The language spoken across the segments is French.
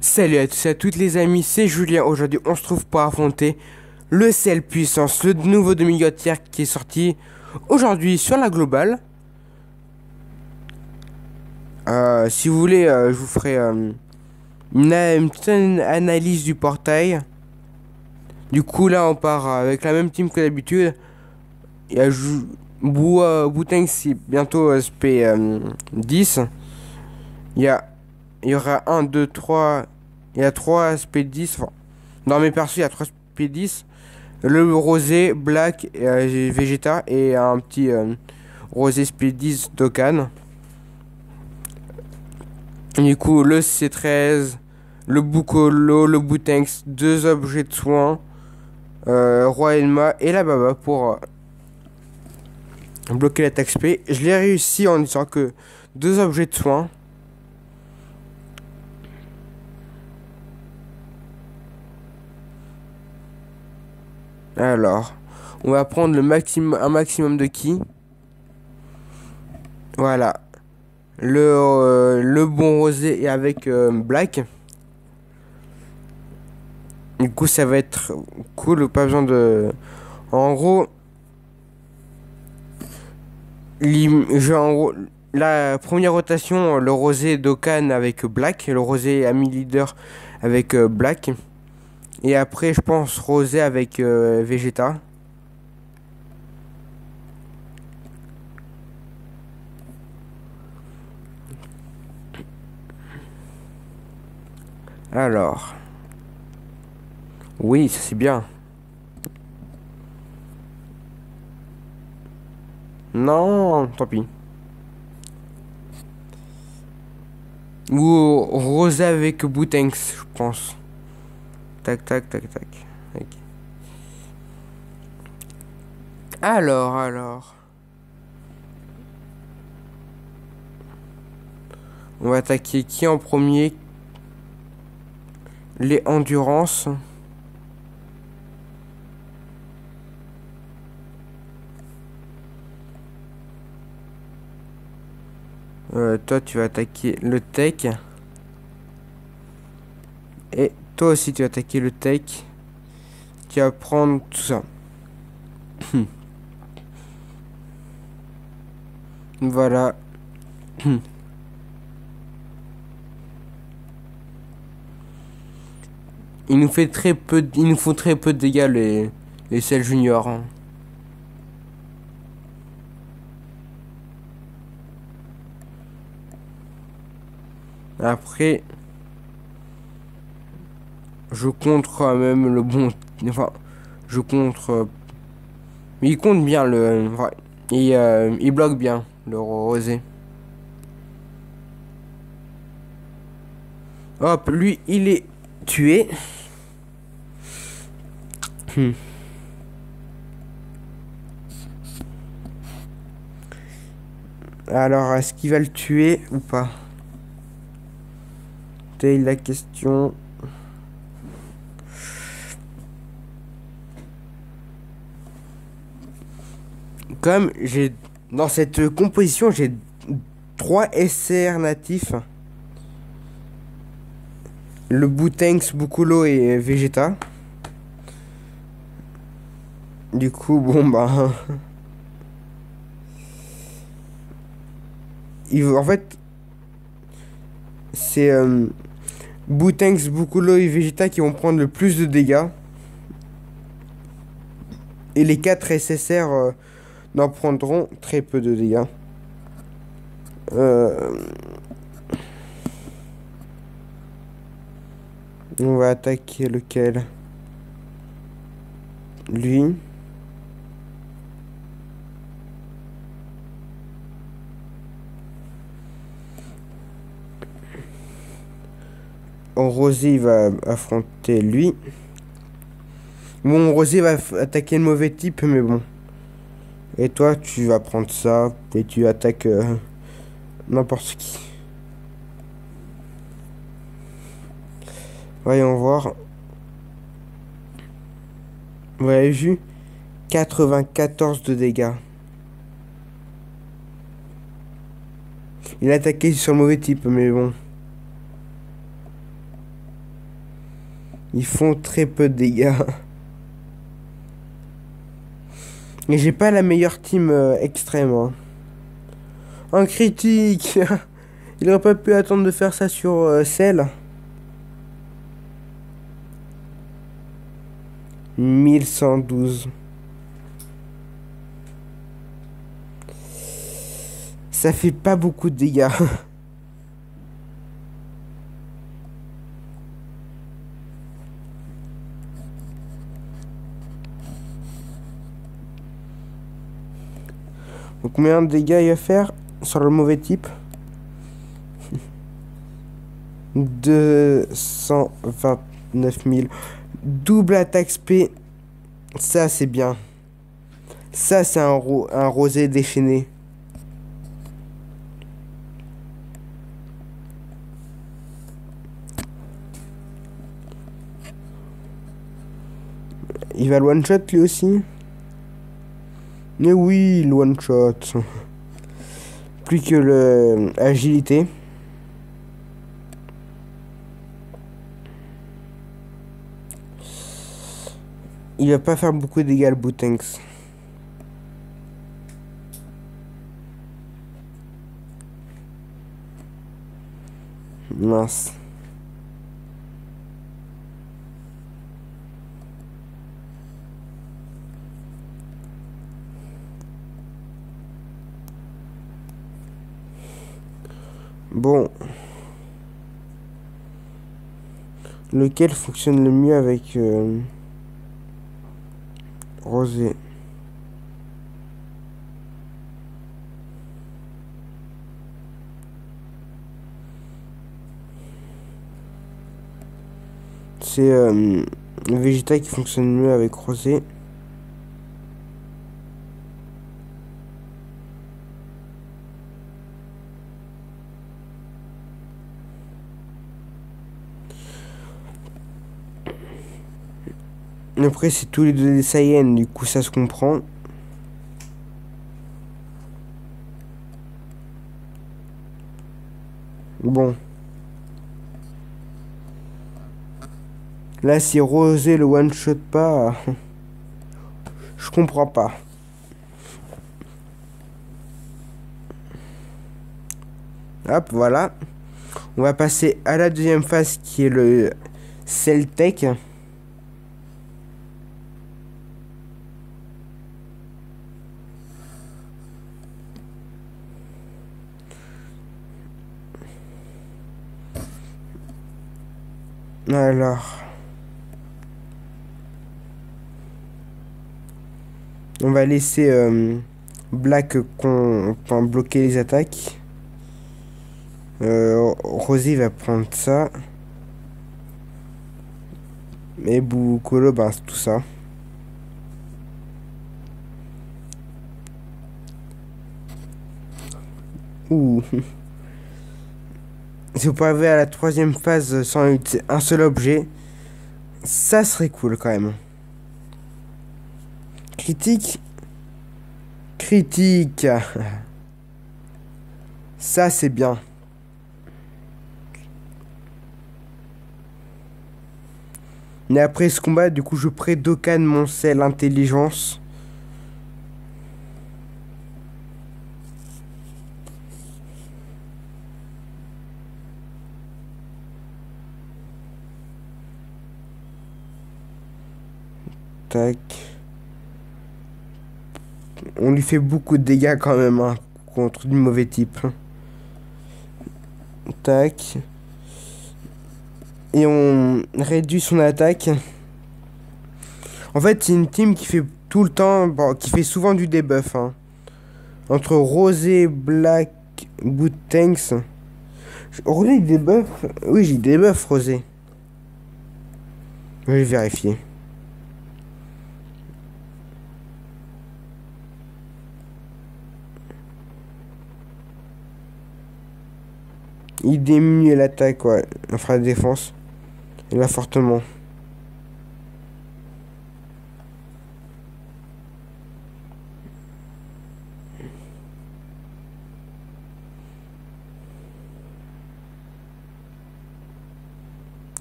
Salut à tous et à toutes les amis, c'est Julien. Aujourd'hui, on se trouve pour affronter le CL Puissance, le nouveau demi-god tier qui est sorti aujourd'hui sur la globale. Si vous voulez, je vous ferai une petite analyse du portail. Du coup, là, on part avec la même team que d'habitude. Il y a Bouteng, c'est bientôt SP10. Il y a, il y aura un 2 3. Il y a 3 SP10. Enfin, dans mes persos, il y a 3 SP10. Le rosé, black, Vegeta et un petit rosé SP10 Dokkan. Du coup, le C13, le Bukolo, le Butenks, deux objets de soins, Roi Elma et la Baba pour bloquer l'attaque SP. Je l'ai réussi en disant que deux objets de soins. Alors, on va prendre un maximum de ki. Voilà. Le bon rosé et avec black. Du coup, ça va être cool. Pas besoin de. En gros, en gros, la première rotation, le rosé Dokkan avec black. Le rosé ami leader avec black. Et après, je pense rosé avec Vegeta. Alors. Oui, ça c'est bien. Non, tant pis. Ou rosé avec Boutenks, je pense. Tac, tac, tac, tac. Ok. Alors. On va attaquer qui en premier? Les Endurance. Toi, tu vas attaquer le Tech. Et toi aussi, tu vas attaquer le Tech. Tu vas prendre tout ça. Voilà. Il nous fait très peu, il nous faut très peu de dégâts les Cell Junior, hein. Après, je contre quand même le bon, enfin, je contre, mais il compte bien le, ouais, il bloque bien le rosé. Hop, lui, il est tué. Alors, est-ce qu'il va le tuer ou pas? C'est la question. Comme j'ai dans cette composition, j'ai 3 SR natifs. Le Butenks, Bukolo et Vegeta. Du coup, bon bah. En fait, c'est Butenks, Bukolo et Vegeta qui vont prendre le plus de dégâts. Et les 4 SSR n'en prendront très peu de dégâts. On va attaquer lequel? Lui. Rosé va affronter lui. Bon, Rosé va attaquer le mauvais type, mais bon. Et toi, tu vas prendre ça et tu attaques n'importe qui. Voyons voir. Vous avez vu? 94 de dégâts. Il a attaqué sur le mauvais type, mais bon. Ils font très peu de dégâts. Et j'ai pas la meilleure team extrême, hein. Un critique. Il aurait pas pu attendre de faire ça sur Cell. 1112. Ça fait pas beaucoup de dégâts. Donc combien de dégâts il va faire sur le mauvais type? 229 000. Double attaque SP. Ça c'est bien. Ça c'est un rosé déchaîné. Il va le one shot lui aussi. Mais oui, le one shot. Plus que le agilité. Il va pas faire beaucoup de dégâts le Bootanks. Mince. Bon. Lequel fonctionne le mieux avec Rosé? C'est Vegeta qui fonctionne mieux avec Rosé. Après, c'est tous les deux des Saiyans, du coup, ça se comprend. Bon. Là, si Rosé le one-shot pas, je comprends pas. Hop, voilà. On va passer à la deuxième phase qui est le Cell Tech. Alors, on va laisser Black bloquer les attaques. Rosé va prendre ça. Et Bukolo, ben, c'est tout ça. Ouh. Si vous pouvez arriver à la troisième phase sans utiliser un seul objet, ça serait cool quand même. Critique. Critique. Ça c'est bien. Mais après ce combat, du coup, je pré-Dokkan mon sel intelligence. Tac. On lui fait beaucoup de dégâts quand même, hein, contre du mauvais type. Tac. Et on réduit son attaque. En fait, c'est une team qui fait tout le temps, bon, qui fait souvent du debuff, hein. Entre Rosé, Black, Bootanks. Rosé, il debuff. Oui, j'ai debuff Rosé. Je vais vérifier. Il diminue l'attaque, ouais. Il fera la défense. Il l'a fortement.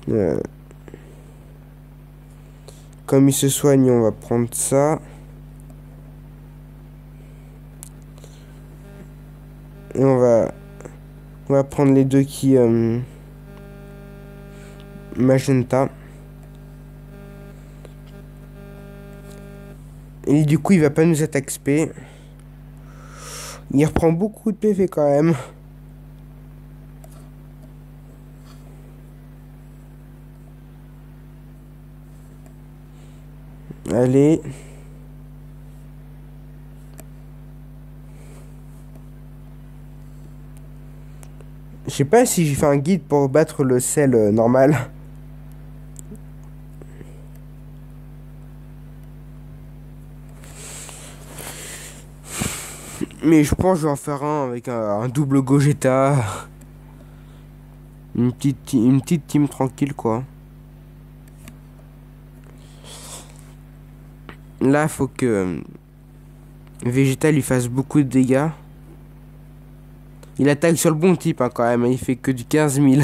Euh, comme il se soigne, on va prendre ça. Et on va prendre les deux qui magenta. Et du coup, il va pas nous attaquer XP. Il reprend beaucoup de PV quand même. Allez. Je sais pas si j'ai fait un guide pour battre le sel normal. Mais je pense que je vais en faire un avec un double Gogeta. Une petite team tranquille quoi. Là, faut que Vegeta lui fasse beaucoup de dégâts. Il attaque sur le bon type hein, quand même. Il fait que du 15 000.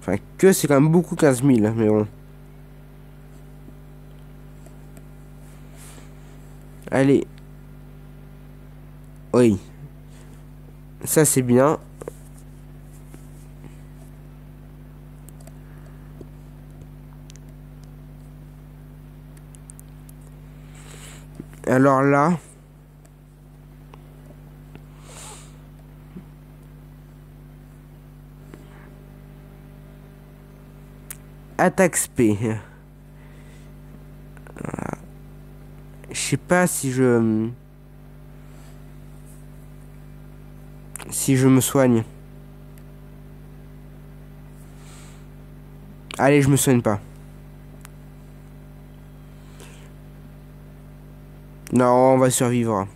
Enfin, que c'est quand même beaucoup 15 000. Mais bon. Allez. Oui. Ça, c'est bien. Alors là... Attaque SP. Je sais pas si je... Si je me soigne. Allez, je me soigne pas. Non, on va survivre.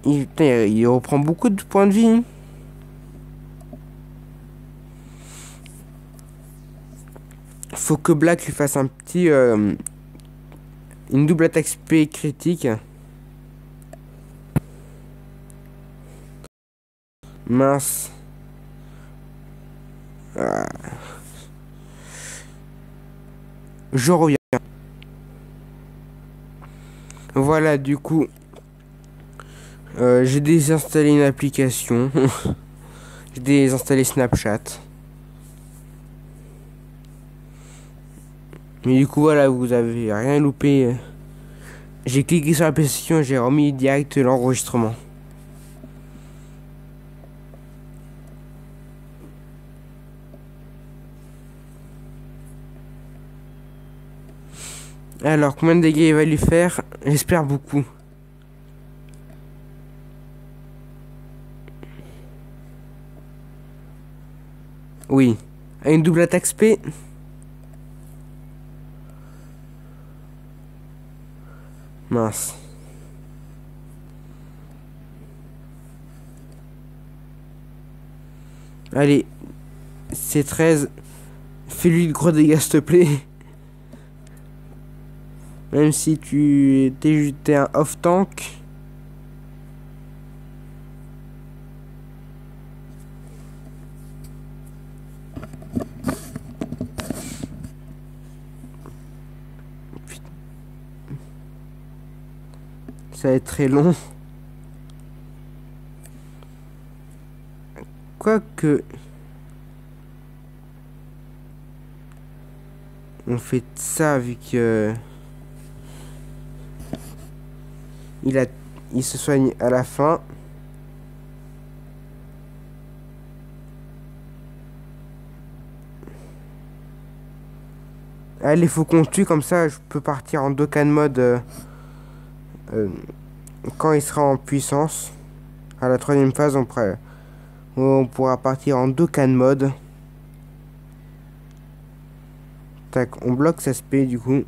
Il reprend beaucoup de points de vie. Faut que Black lui fasse un petit... une double attaque SP critique. Mince. Ah. Je reviens. Voilà, du coup, j'ai désinstallé une application. J'ai désinstallé Snapchat. Mais du coup, voilà, vous avez rien loupé. J'ai cliqué sur l'application, j'ai remis direct l'enregistrement. Alors, combien de dégâts il va lui faire? J'espère beaucoup. Oui. Une double attaque SP. Mince. Allez. C13. Fais-lui de gros dégâts, s'il te plaît. Même si t'es un off-tank. Ça va être très long. Quoique... On fait ça vu que... Il se soigne à la fin. Allez, faut qu'on tue comme ça. Je peux partir en Dokkan mode quand il sera en puissance. À la troisième phase, on pourra partir en Dokkan mode. Tac, on bloque sa SP du coup.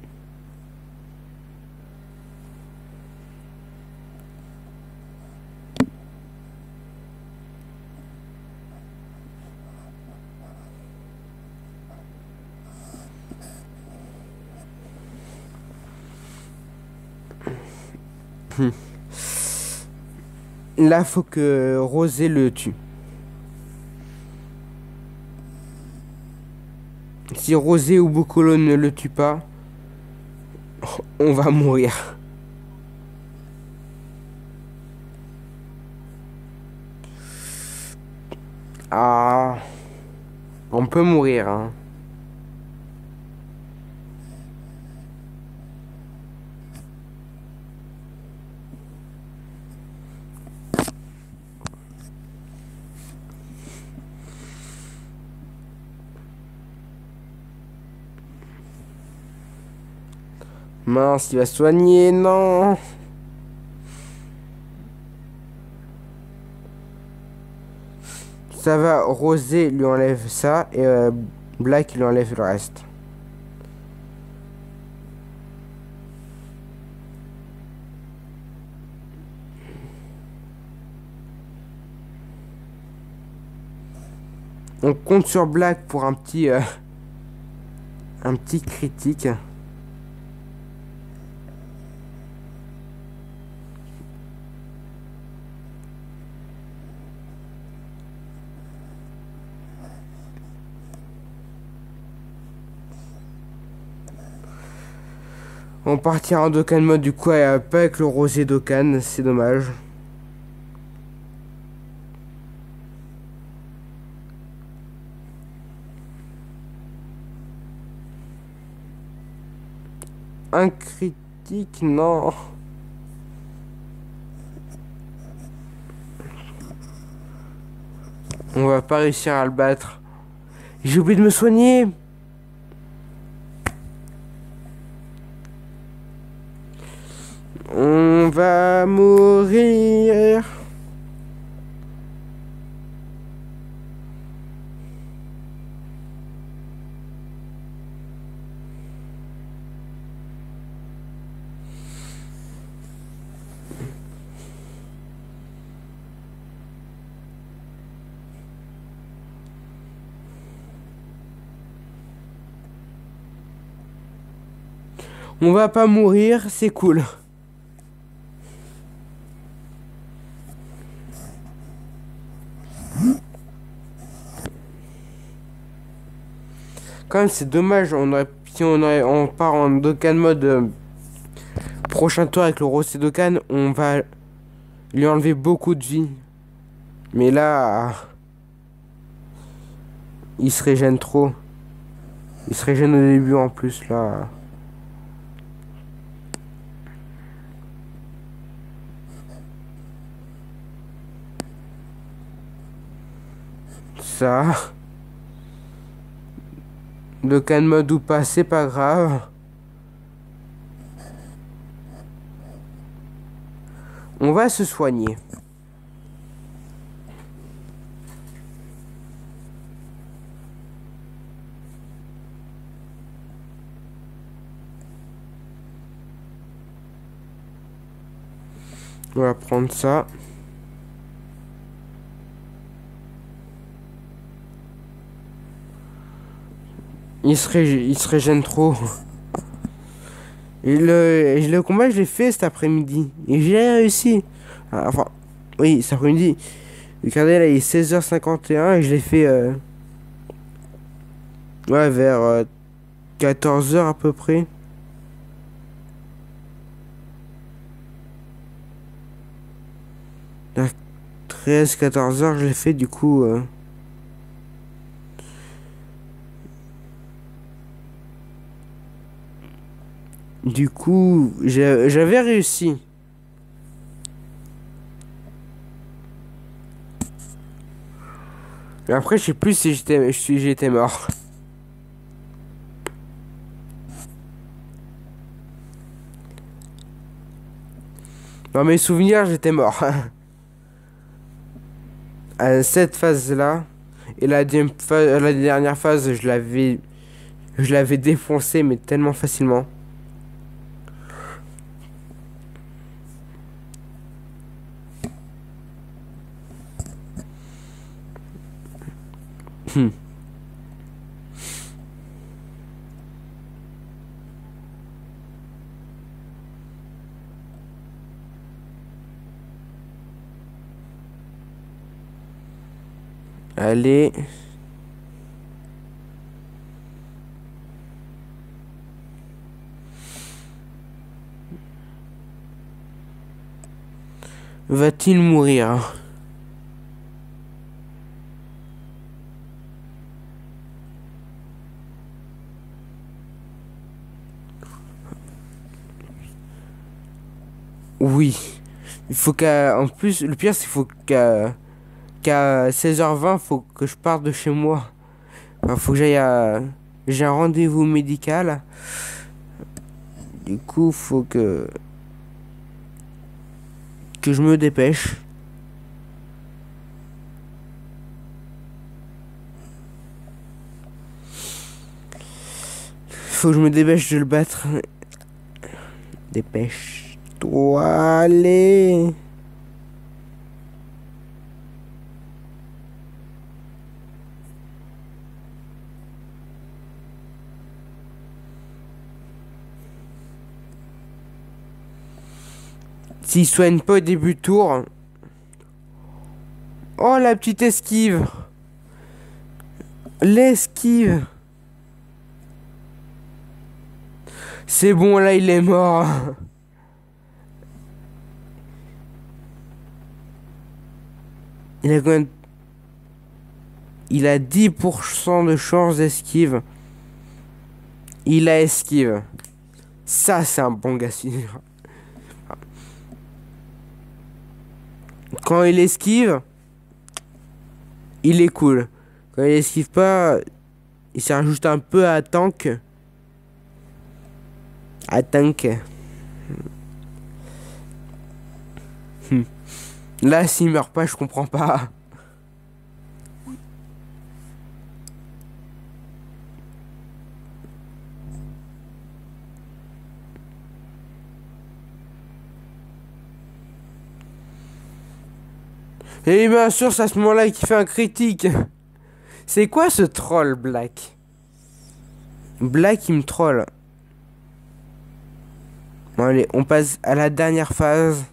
Là, faut que Rosé le tue. si rosé ou bocolo ne le tue pas, on va mourir. Ah, on peut mourir, hein. Mince, il va se soigner, non. Ça va, Rosé lui enlève ça et Black lui enlève le reste. On compte sur Black pour un petit critique. On partira en Dokkan mode du coup pas avec le Rosé Dokkan, c'est dommage. Un critique, non. On va pas réussir à le battre. J'ai oublié de me soigner. On va mourir. On va pas mourir, c'est cool. Quand même, c'est dommage. Si on part en Dokkan mode prochain tour avec le Rosé Dokkan, on va lui enlever beaucoup de vie. Mais là, il se régène trop. Il se régène au début en plus là. Ça. Dokkan mode ou pas, c'est pas grave. On va se soigner. On va prendre ça. Il se régène trop. Et le combat, je l'ai fait cet après-midi. Et j'ai réussi. Enfin, oui, cet après-midi. Regardez, là, il est 16h51 et je l'ai fait ouais, vers 14h à peu près. Vers 13-14h, je l'ai fait du coup. Du coup, j'avais réussi. Mais après, je sais plus si j'étais mort. Dans mes souvenirs, j'étais mort. À cette phase-là. Et la dernière phase, je l'avais défoncé, mais tellement facilement. Hmm. Allez. Va-t-il mourir? Oui. Il faut qu'à... En plus, le pire, c'est qu'il faut qu'à 16h20, faut que je parte de chez moi. Enfin, faut que j'aille à... J'ai un rendez-vous médical. Du coup, faut que je me dépêche. Faut que je me dépêche de le battre. Dépêche-toi, allez. S'il soigne pas au début de tour. Oh, la petite esquive. L'esquive. C'est bon, là, il est mort. Il a combien de... Il a 10% de chance d'esquive. Il a esquive. Ça, c'est un bon gars. Quand il esquive, il est cool. Quand il esquive pas, il sert juste un peu à tank. À tank. Là, s'il meurt pas, je comprends pas. Et bien sûr, c'est à ce moment-là qu'il fait un critique. C'est quoi ce troll, Black? Black, il me troll. Bon, allez, on passe à la dernière phase.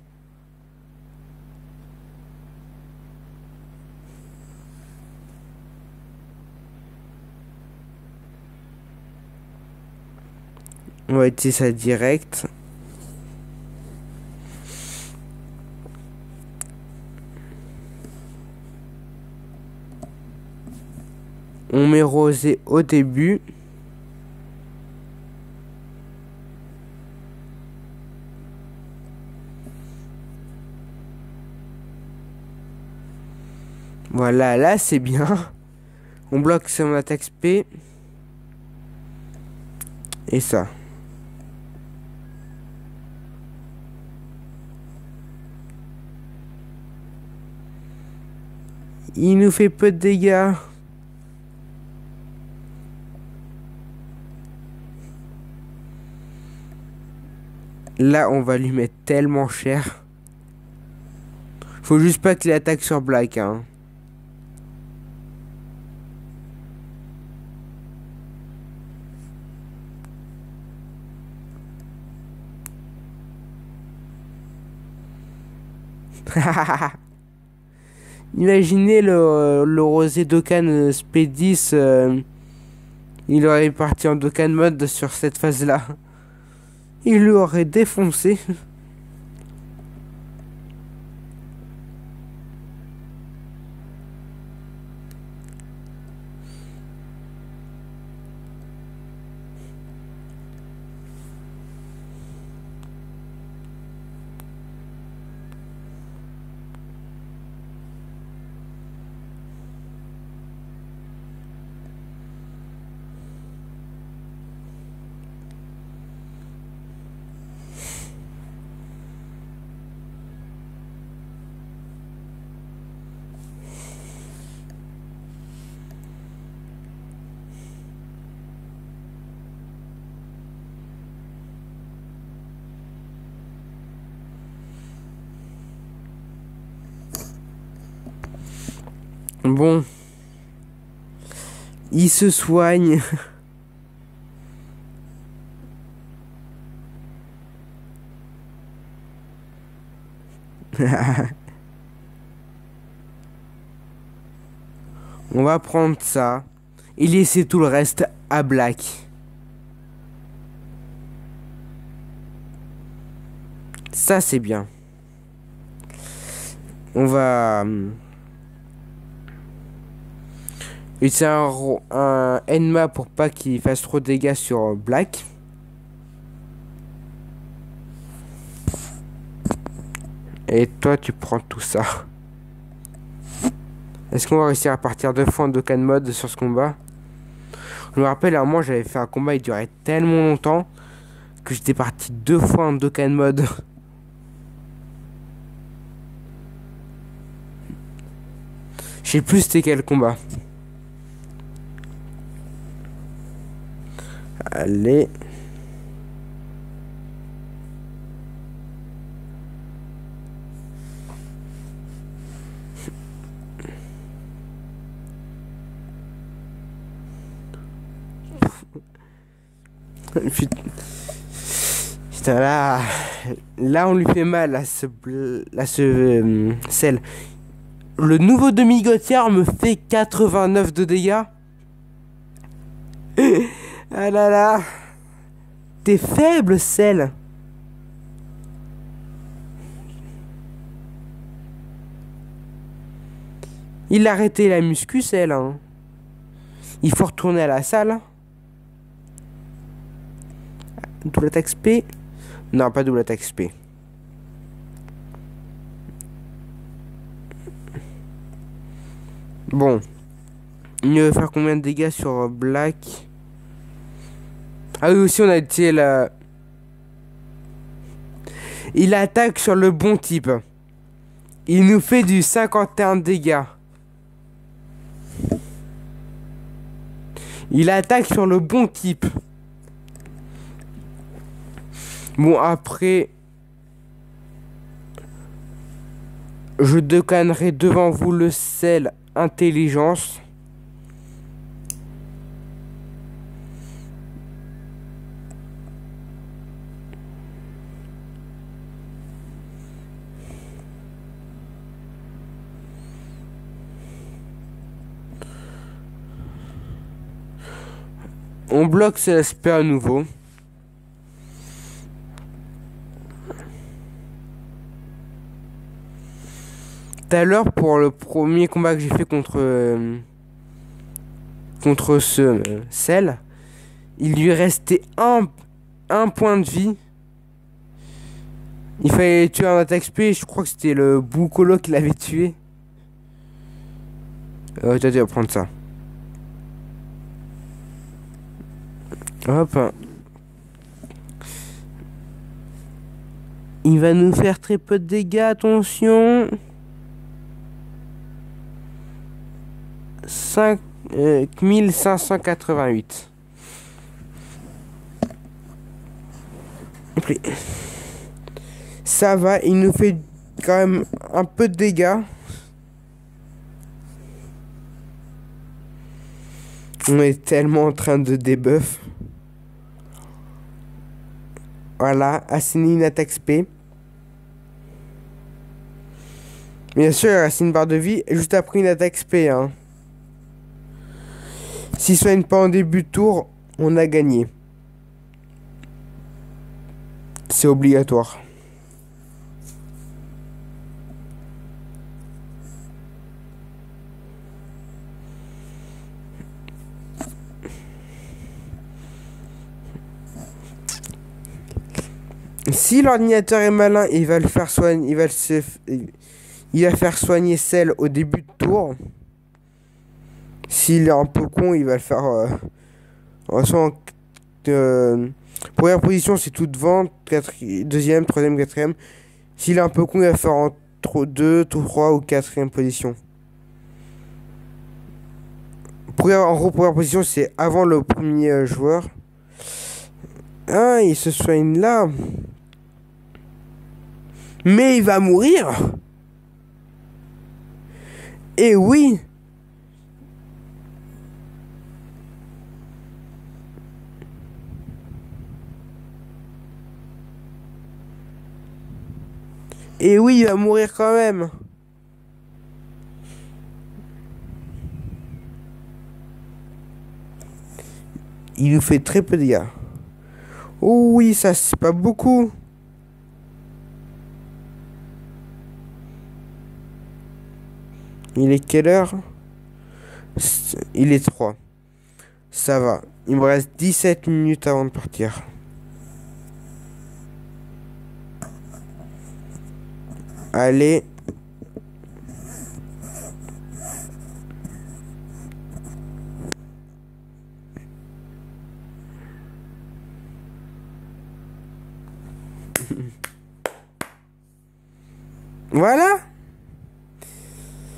On va essayer ça direct. On met rosé au début. Voilà, là c'est bien. On bloque son attaque SP. Et ça. Il nous fait peu de dégâts. Là, on va lui mettre tellement cher. Faut juste pas qu'il attaque sur Black, hein. Imaginez le rosé Dokkan SP10. Il aurait parti en Dokkan mode sur cette phase-là. Il lui aurait défoncé. Bon. Il se soigne. On va prendre ça et laisser tout le reste à Black. Ça, c'est bien. On va utiliser un Enma pour pas qu'il fasse trop de dégâts sur Black. Et toi, tu prends tout ça. Est-ce qu'on va réussir à partir 2 fois en Dokkan mode sur ce combat? Je me rappelle, à un moment, j'avais fait un combat, il durait tellement longtemps que j'étais parti 2 fois en Dokkan mode. Je sais plus c'était quel combat. Allez. Putain, là on lui fait mal à ce sel. Le nouveau demi-gotière me fait 89 de dégâts. Ah là là. T'es faible, sel. Il a arrêté la muscu, sel. Hein. Il faut retourner à la salle. Double attaque XP. Non, pas double attaque XP. Bon. Il veut faire combien de dégâts sur Black? Ah oui, aussi on a été là. Il attaque sur le bon type. Il nous fait du 51 dégâts. Il attaque sur le bon type. Bon, après, je décannerai devant vous le sel intelligence. On bloque cet aspect à nouveau. Tout à l'heure, pour le premier combat que j'ai fait contre ce sel, il lui restait un point de vie. Il fallait tuer un attaque XP, je crois que c'était le Boucolo qui l'avait tué. Toi, tu vas prendre ça. Hop. Il va nous faire très peu de dégâts, attention. 5588. Ça va, il nous fait quand même un peu de dégâts. On est tellement en train de debuff. Voilà, assigner une attaque SP. Bien sûr, il reste une barre de vie juste après une attaque SP. Hein. S'il soigne pas en début de tour, on a gagné. C'est obligatoire. Si l'ordinateur est malin, il va le faire soigner, il va faire soigner celle au début de tour. S'il est un peu con, il va le faire première position, c'est tout devant, deuxième, troisième, quatrième. S'il est un peu con, il va faire entre 2, 3 ou quatrième position. En gros, première position, c'est avant le premier joueur. Ah, il se soigne là. Mais il va mourir. Et oui. Et oui, il va mourir quand même. Il nous fait très peu de dégâts. Oh oui, ça c'est pas beaucoup. Il est quelle heure? Il est 3. Ça va. Il me reste 17 minutes avant de partir. Allez. Voilà.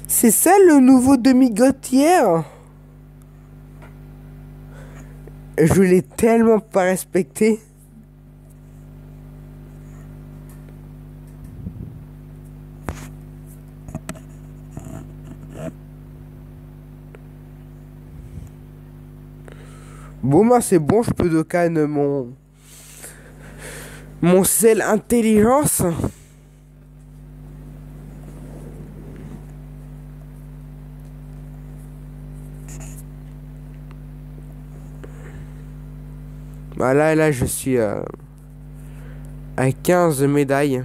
C'est ça le nouveau demi-gouttière. Je l'ai tellement pas respecté. Bon, moi c'est bon, je peux docker mon sel intelligence. Voilà, là je suis à 15 médailles.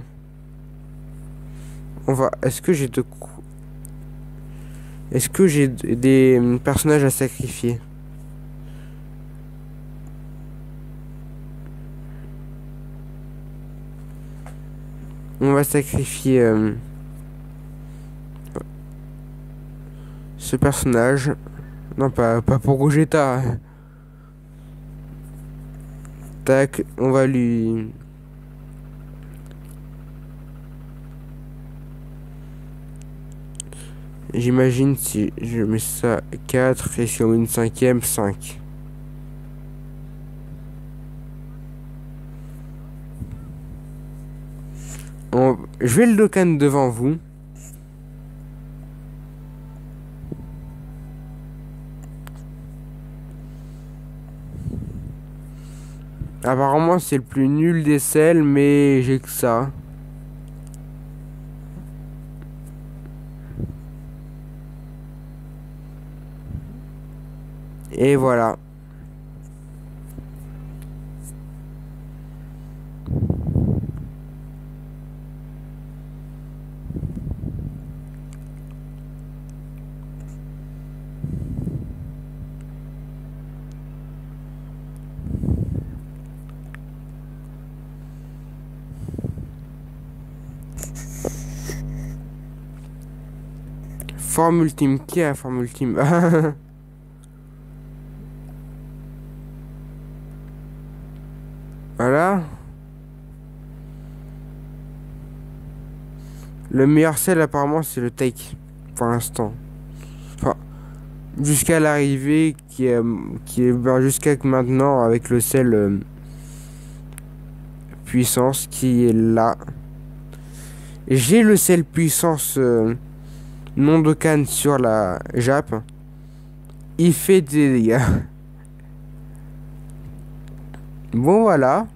On va. Est-ce que est-ce que j'ai des personnages à sacrifier? On va sacrifier ce personnage. Non, pas pour Gogeta. Tac, on va lui... J'imagine si je mets ça 4 et si on met une cinquième, 5. Je vais le Dokkan devant vous. Apparemment c'est le plus nul des selles, mais j'ai que ça. Et voilà. Forme ultime. Qui a forme ultime? Voilà. Le meilleur sel apparemment c'est le take. Pour l'instant. Enfin, jusqu'à l'arrivée qui est jusqu'à maintenant avec le sel puissance qui est là. J'ai le sel puissance non Dokkan sur la Jap. Il fait des dégâts. Bon voilà.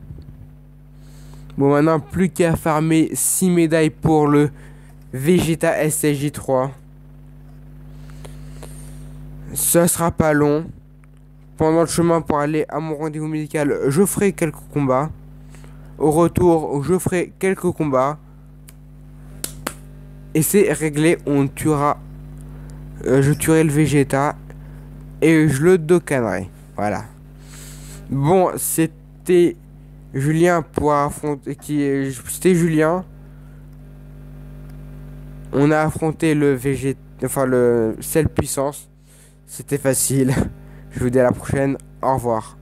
Bon maintenant plus qu'à farmer 6 médailles pour le Vegeta SSJ3. Ça sera pas long. Pendant le chemin pour aller à mon rendez-vous médical, je ferai quelques combats. Au retour, je ferai quelques combats. Et c'est réglé, on tuera. Je tuerai le Vegeta. Et je le Dokkanerai. Voilà. Bon, c'était Julien pour affronter. C'était Julien. On a affronté le Vegeta. Enfin, le sel puissance. C'était facile. Je vous dis à la prochaine. Au revoir.